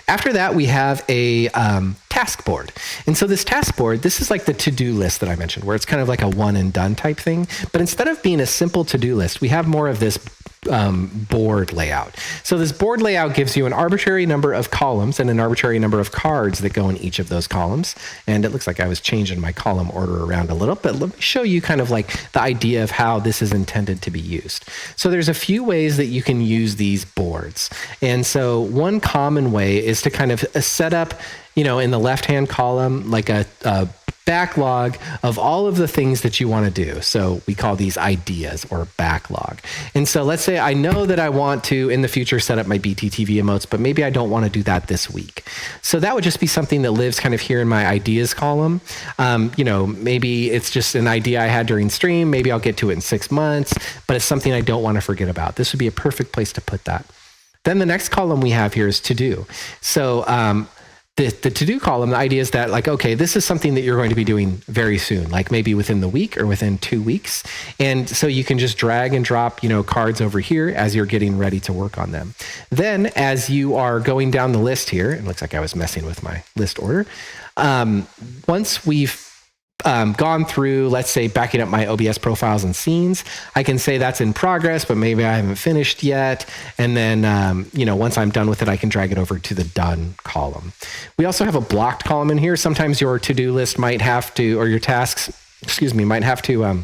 After that, we have a task board. And so this task board, this is like the to-do list that I mentioned, where it's kind of like a one and done type thing. But instead of being a simple to-do list, we have more of this board layout. So this board layout gives you an arbitrary number of columns and an arbitrary number of cards that go in each of those columns. And it looks like I was changing my column order around a little, but let me show you kind of like the idea of how this is intended to be used. So there's a few ways that you can use these boards. And so one common way is to kind of set up, in the left-hand column, like a backlog of all of the things that you want to do. So we call these ideas or backlog. And so let's say I know that I want to, in the future, set up my BTTV emotes, but maybe I don't want to do that this week. So that would just be something that lives kind of here in my ideas column. Maybe it's just an idea I had during stream. Maybe I'll get to it in 6 months, but it's something I don't want to forget about. This would be a perfect place to put that. Then the next column we have here is to do. So the to-do column, the idea is that this is something that you're going to be doing very soon, like maybe within the week or within 2 weeks. And so you can just drag and drop, cards over here as you're getting ready to work on them. Then as you are going down the list here, it looks like I was messing with my list order. Once we've gone through, let's say, backing up my OBS profiles and scenes, I can say that's in progress, but maybe I haven't finished yet. And then, once I'm done with it, I can drag it over to the done column. We also have a blocked column in here. Sometimes your to-do list might have to, or your tasks, might have to,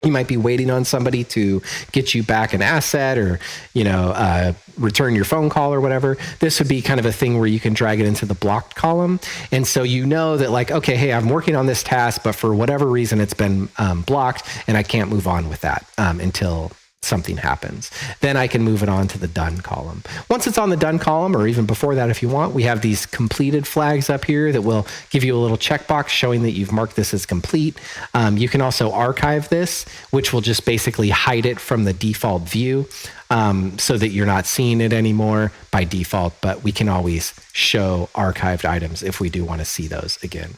you might be waiting on somebody to get you back an asset or, return your phone call or whatever. This would be kind of a thing where you can drag it into the blocked column. And so that hey, I'm working on this task, but for whatever reason, it's been blocked and I can't move on with that until something happens. Then I can move it on to the done column. Once it's on the done column, or even before that if you want, we have these completed flags up here that will give you a little checkbox showing that you've marked this as complete. You can also archive this, which will just basically hide it from the default view so that you're not seeing it anymore by default, but we can always show archived items if we do want to see those again.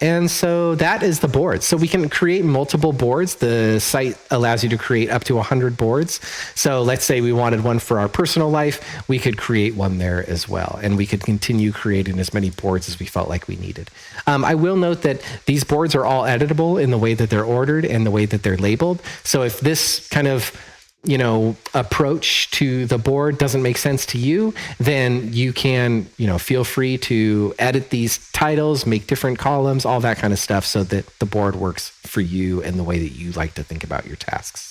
And so that is the board. So we can create multiple boards. The site allows you to create up to 100 boards. So let's say we wanted one for our personal life, we could create one there as well. And we could continue creating as many boards as we felt like we needed. I will note that these boards are all editable in the way that they're ordered and the way that they're labeled. So if this kind of approach to the board doesn't make sense to you, then you can, feel free to edit these titles, make different columns, all that kind of stuff so that the board works for you and the way that you like to think about your tasks.